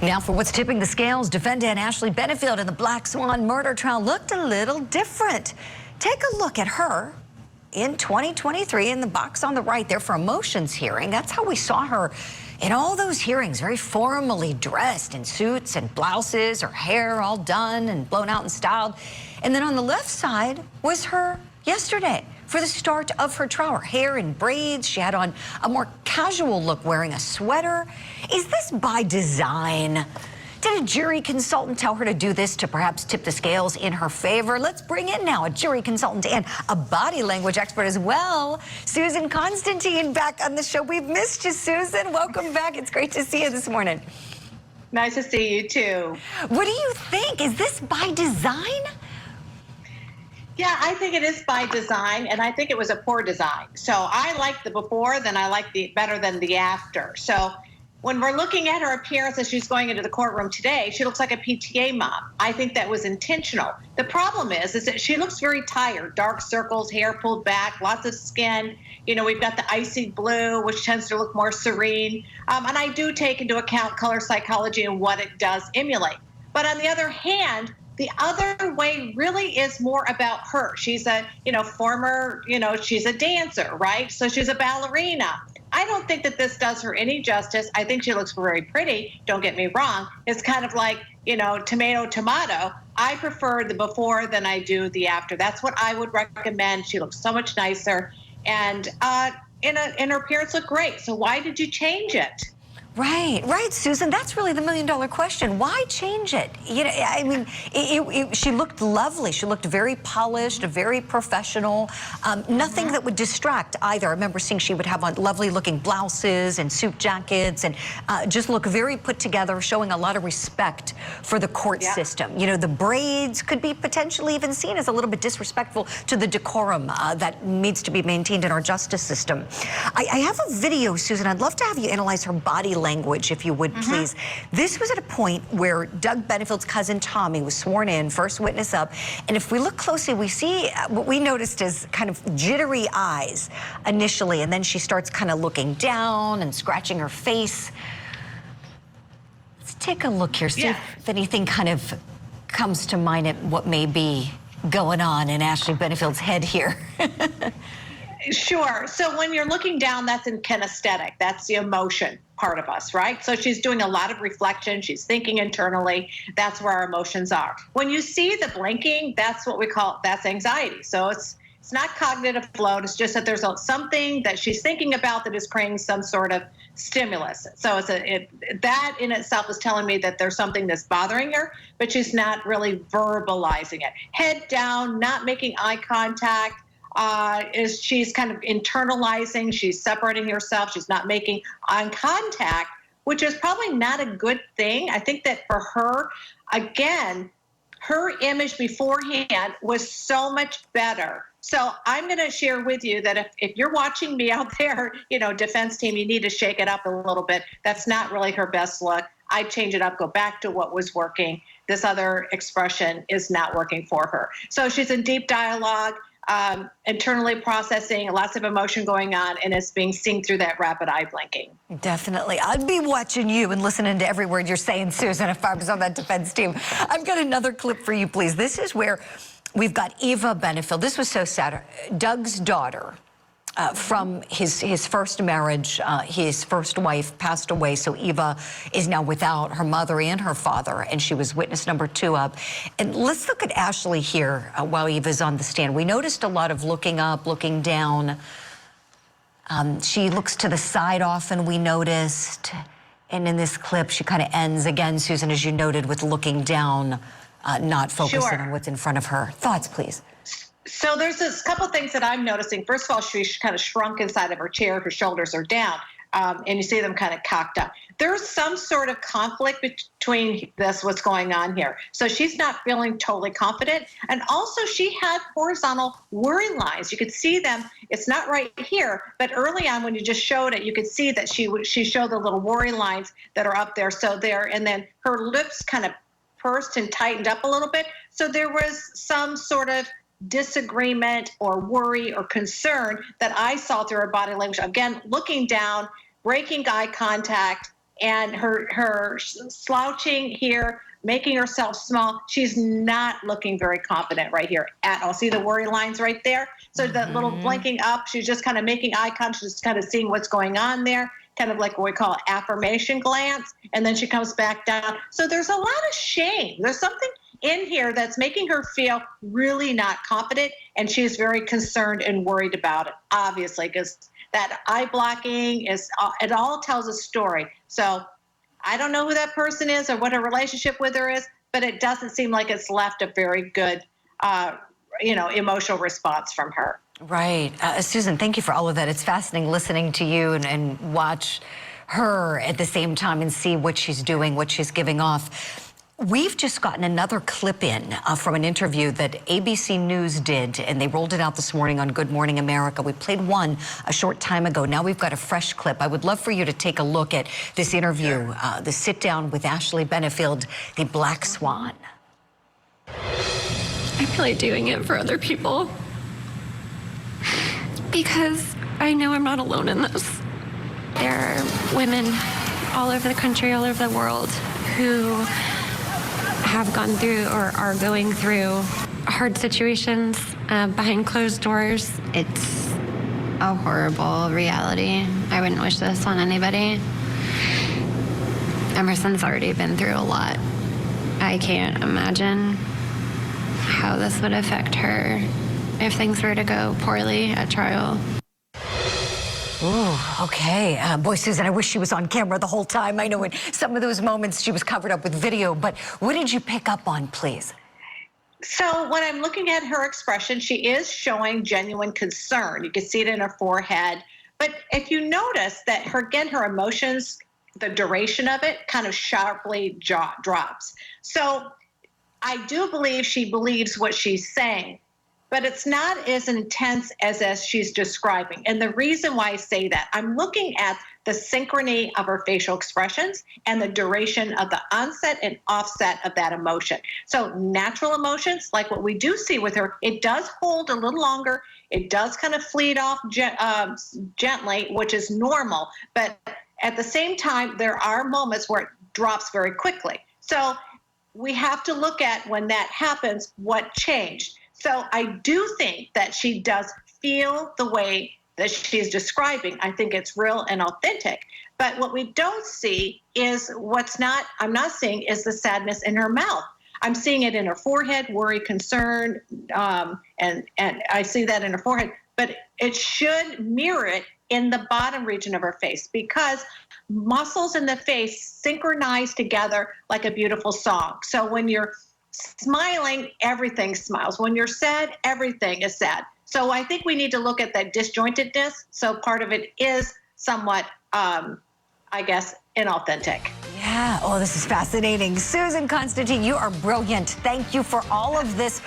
Now for what's tipping the scales, defendant Ashley Benefield in the Black Swan murder trial looked a little different. Take a look at her in 2023 in the box on the right there for a motions hearing. That's how we saw her in all those hearings, very formally dressed in suits and blouses, her hair all done and blown out and styled. And then on the left side was her yesterday for the start of her trial. Her hair in braids. She had on a more casual look, wearing a sweater. Is this by design? Did a jury consultant tell her to do this to perhaps tip the scales in her favor? Let's bring in now a jury consultant and a body language expert as well. Susan Constantine back on the show. We've missed you, Susan. Welcome back. It's great to see you this morning. Nice to see you too. What do you think? Is this by design? Yeah, I think it is by design, and I think it was a poor design. So I like the before, then I like the better than the after. So when we're looking at her appearance as she's going into the courtroom today, she looks like a PTA mom. I think that was intentional. The problem is that she looks very tired. Dark circles, hair pulled back, lots of skin. You know, we've got the icy blue, which tends to look more serene. And I do take into account color psychology and what it does emulate. But on the other hand, the other way really is more about her. She's a, former, she's a dancer, right? So she's a ballerina. I don't think that this does her any justice. I think she looks very pretty. Don't get me wrong. It's kind of like, tomato, tomato. I prefer the before than I do the after. That's what I would recommend. She looks so much nicer. And her appearance looked great. So why did you change it? Right, Susan. That's really the million-dollar question. Why change it? I mean, she looked lovely. She looked very polished, very professional. Nothing that would distract either. I remember seeing she would have on lovely-looking blouses and suit jackets and just look very put together, showing a lot of respect for the court system. The braids could be potentially even seen as a little bit disrespectful to the decorum that needs to be maintained in our justice system. I have a video, Susan. I'd love to have you analyze her body language, if you would, please. This was at a point where Doug Benefield's cousin Tommy was sworn in, first witness up, and if we look closely, we see what we noticed as kind of jittery eyes initially, and then she starts kind of looking down and scratching her face. Let's take a look here, see if anything kind of comes to mind at what may be going on in Ashley Benefield's head here. Sure. So when you're looking down, that's in kinesthetic. That's the emotion part of us, right? So she's doing a lot of reflection. She's thinking internally. That's where our emotions are. When you see the blinking, that's what we call, that's anxiety. So it's not cognitive load. It's just that there's something that she's thinking about that is creating some sort of stimulus. So that in itself is telling me that there's something that's bothering her, but she's not really verbalizing it. Head down, not making eye contact. She's kind of internalizing, she's separating herself, she's not making eye contact, which is probably not a good thing. I think that for her, again, her image beforehand was so much better. So I'm going to share with you that if you're watching me out there, defense team, you need to shake it up a little bit. That's not really her best look. I'd change it up, go back to what was working. This other expression is not working for her. So she's in deep dialogue. Internally processing, lots of emotion going on, and it's being seen through that rapid eye blinking. Definitely. I'd be watching you and listening to every word you're saying, Susan, if I was on that defense team. I've got another clip for you, please. This is where we've got Eva Benefield. This was so sad. Doug's daughter, from his first marriage, his first wife passed away, so Eva is now without her mother and her father, and she was witness number 2 up. And let's look at Ashley here while Eva's on the stand. We noticed a lot of looking up, looking down. She looks to the side often, we noticed. And in this clip, she kind of ends again, Susan, as you noted, with looking down, not focusing on what's in front of her. Thoughts, please. So there's a couple things that I'm noticing. First of all, she's kind of shrunk inside of her chair. Her shoulders are down, and you see them kind of cocked up. There's some sort of conflict between what's going on here. So she's not feeling totally confident. And also she had horizontal worry lines. You could see them. It's not right here, but early on when you just showed it, you could see that she showed the little worry lines that are up there. So there, and then her lips kind of pursed and tightened up a little bit. So there was some sort of disagreement or worry or concern that I saw through her body language. Again, looking down, breaking eye contact, and her slouching here, making herself small. She's not looking very confident right here at all. See the worry lines right there? So that little blinking up, she's just kind of making eye contact, just kind of seeing what's going on there, kind of like what we call affirmation glance, and then she comes back down. So there's a lot of shame. There's something in here that's making her feel really not confident, and she's very concerned and worried about it, obviously, because that eye blocking is, it all tells a story. So I don't know who that person is or what her relationship with her is, but it doesn't seem like it's left a very good, emotional response from her. Right. Susan, thank you for all of that. It's fascinating listening to you and watch her at the same time and see what she's doing, what she's giving off. We've just gotten another clip in from an interview that ABC News did, and they rolled it out this morning on Good Morning America. We played one a short time ago. Now we've got a fresh clip. I would love for you to take a look at this interview, the sit-down with Ashley Benefield, the Black Swan. I feel like doing it for other people because I know I'm not alone in this. There are women all over the country, all over the world who have gone through or are going through hard situations behind closed doors. It's a horrible reality. I wouldn't wish this on anybody. Emerson's already been through a lot. I can't imagine how this would affect her if things were to go poorly at trial. Ooh, okay. Boy, Susan, I wish she was on camera the whole time. I know in some of those moments she was covered up with video, but what did you pick up on, please? So when I'm looking at her expression, she is showing genuine concern. You can see it in her forehead. But if you notice that her emotions, the duration of it kind of sharply drops. So I do believe she believes what she's saying, but it's not as intense as she's describing. And the reason why I say that, I'm looking at the synchrony of her facial expressions and the duration of the onset and offset of that emotion. So natural emotions, like what we do see with her, it does hold a little longer. It does kind of fleet off gently, which is normal. But at the same time, there are moments where it drops very quickly. So we have to look at when that happens, what changed. So I do think that she does feel the way that she's describing. I think it's real and authentic. But what we don't see is I'm not seeing is the sadness in her mouth. I'm seeing it in her forehead, worry, concern, and I see that in her forehead. But it should mirror it in the bottom region of her face, because muscles in the face synchronize together like a beautiful song. So when you're smiling, everything smiles. When you're sad, everything is sad. So I think we need to look at that disjointedness. So part of it is somewhat, I guess, inauthentic. Yeah. Oh, this is fascinating. Susan Constantine, you are brilliant. Thank you for all of this.